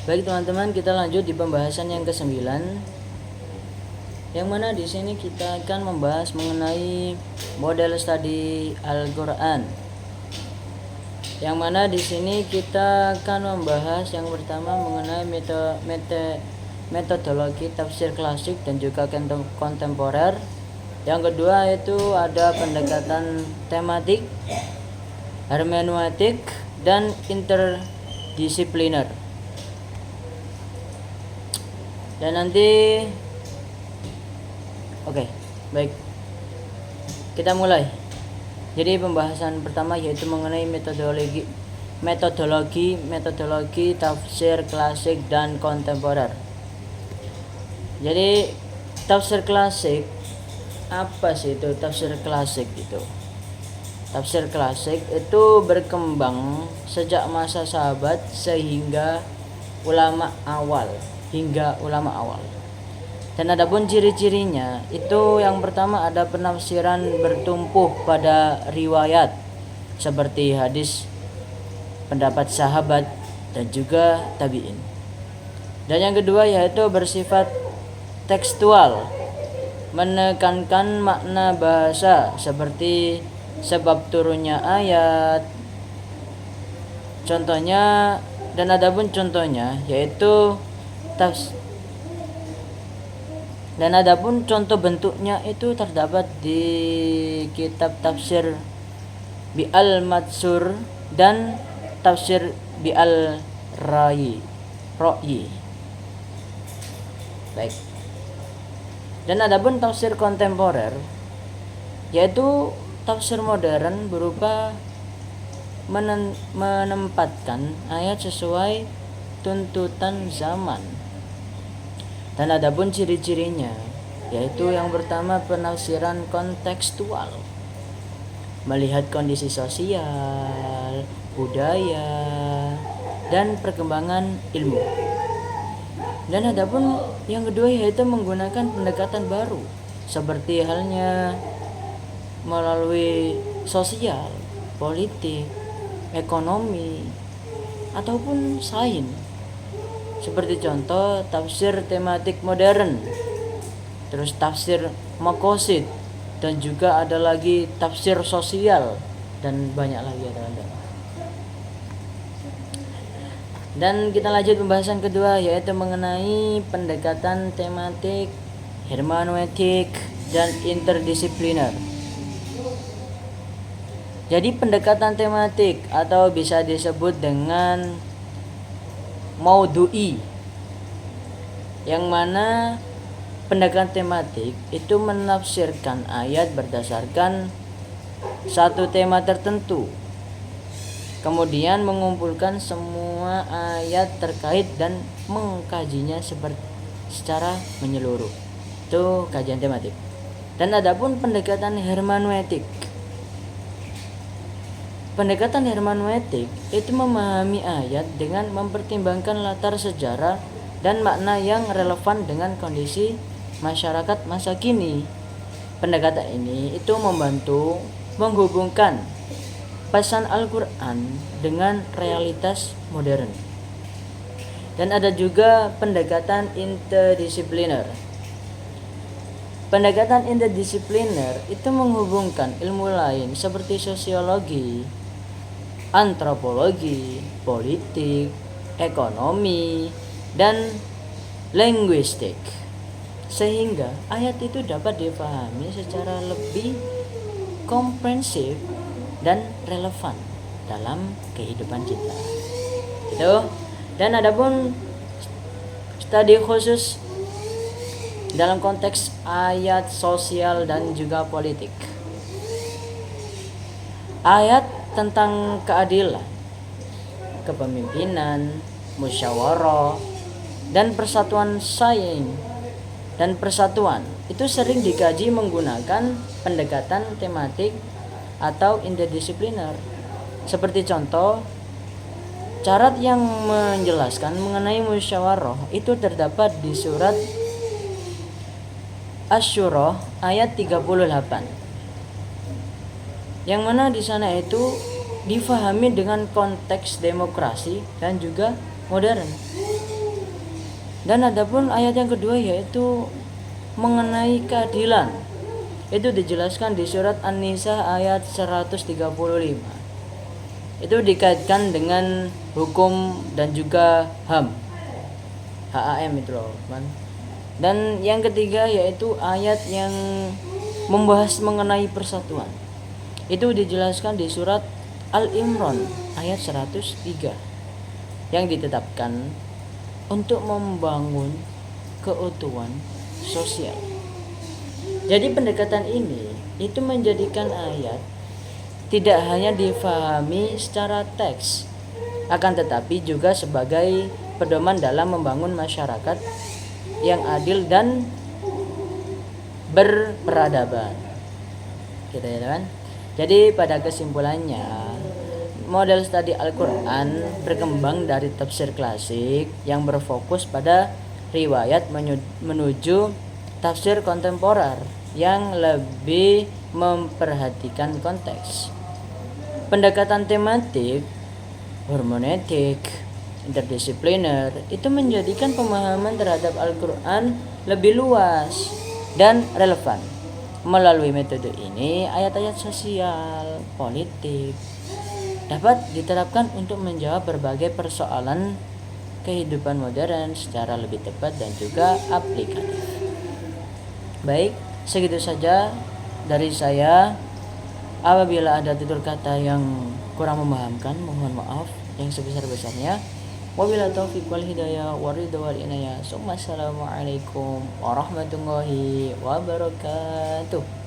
Baik teman-teman, kita lanjut di pembahasan yang ke-9. Yang mana di sini kita akan membahas mengenai model studi Al-Qur'an. Yang mana di sini kita akan membahas yang pertama mengenai metodologi tafsir klasik dan juga kontemporer. Yang kedua itu ada pendekatan tematik, hermeneutik, dan interdisipliner. Dan nanti baik, kita mulai. Jadi pembahasan pertama yaitu mengenai metodologi tafsir klasik dan kontemporer. Jadi tafsir klasik, apa sih itu tafsir klasik itu? Tafsir klasik itu berkembang sejak masa sahabat hingga ulama awal. Dan adapun ciri-cirinya itu yang pertama ada penafsiran bertumpu pada riwayat seperti hadis, pendapat sahabat dan juga tabi'in. Dan yang kedua yaitu bersifat tekstual, menekankan makna bahasa seperti sebab turunnya ayat. Contohnya, dan adapun contohnya yaitu dan adapun contoh bentuknya itu terdapat di kitab tafsir Bi'al-Matsur dan tafsir Bi'al-Ra'yi. Baik. Dan adapun tafsir kontemporer yaitu tafsir modern berupa menempatkan ayat sesuai tuntutan zaman. Dan adapun ciri-cirinya yaitu yang pertama penafsiran kontekstual, melihat kondisi sosial, budaya, dan perkembangan ilmu. Dan adapun yang kedua yaitu menggunakan pendekatan baru seperti halnya melalui sosial, politik, ekonomi, ataupun sains. Seperti contoh tafsir tematik modern, terus tafsir makosid, dan juga ada lagi tafsir sosial, dan banyak lagi teman-teman. Dan kita lanjut pembahasan kedua yaitu mengenai pendekatan tematik, hermeneutik, dan interdisipliner. Jadi pendekatan tematik atau bisa disebut dengan maudhu'i, yang mana pendekatan tematik itu menafsirkan ayat berdasarkan satu tema tertentu, kemudian mengumpulkan semua ayat terkait dan mengkajinya secara menyeluruh. Itu kajian tematik. Dan adapun pendekatan hermeneutik, pendekatan hermeneutik itu memahami ayat dengan mempertimbangkan latar sejarah dan makna yang relevan dengan kondisi masyarakat masa kini. Pendekatan ini itu membantu menghubungkan pesan Al-Qur'an dengan realitas modern. Dan ada juga pendekatan interdisipliner. Pendekatan interdisipliner itu menghubungkan ilmu lain seperti sosiologi, antropologi, politik, ekonomi, dan linguistik, sehingga ayat itu dapat dipahami secara lebih komprehensif dan relevan dalam kehidupan kita. Itu. Dan adapun studi khusus dalam konteks ayat sosial dan juga politik. Ayat tentang keadilan, kepemimpinan, musyawarah, dan persatuan itu sering dikaji menggunakan pendekatan tematik atau interdisipliner. Seperti contoh, syarat yang menjelaskan mengenai musyawarah itu terdapat di surat Asy-Syura ayat 38. Yang mana di sana itu difahami dengan konteks demokrasi dan juga modern. Dan adapun ayat yang kedua yaitu mengenai keadilan. Itu dijelaskan di surat An-Nisa ayat 135. Itu dikaitkan dengan hukum dan juga HAM. HAM itu loh, teman. Dan yang ketiga yaitu ayat yang membahas mengenai persatuan. Itu dijelaskan di surat Al-Imran ayat 103 yang ditetapkan untuk membangun keutuhan sosial. Jadi pendekatan ini itu menjadikan ayat tidak hanya difahami secara teks, akan tetapi juga sebagai pedoman dalam membangun masyarakat yang adil dan berperadaban. Gitu ya teman. Jadi pada kesimpulannya, model studi Al-Quran berkembang dari tafsir klasik yang berfokus pada riwayat menuju tafsir kontemporer yang lebih memperhatikan konteks. Pendekatan tematik, hermeneutik, interdisipliner itu menjadikan pemahaman terhadap Al-Quran lebih luas dan relevan. Melalui metode ini, ayat-ayat sosial, politik dapat diterapkan untuk menjawab berbagai persoalan kehidupan modern secara lebih tepat dan juga aplikatif. Baik, segitu saja dari saya. Apabila ada tutur kata yang kurang memahamkan, mohon maaf yang sebesar-besarnya. Wabillahi taufiq wal hidayah waridho wal inayah. Assalamualaikum warahmatullahi wabarakatuh.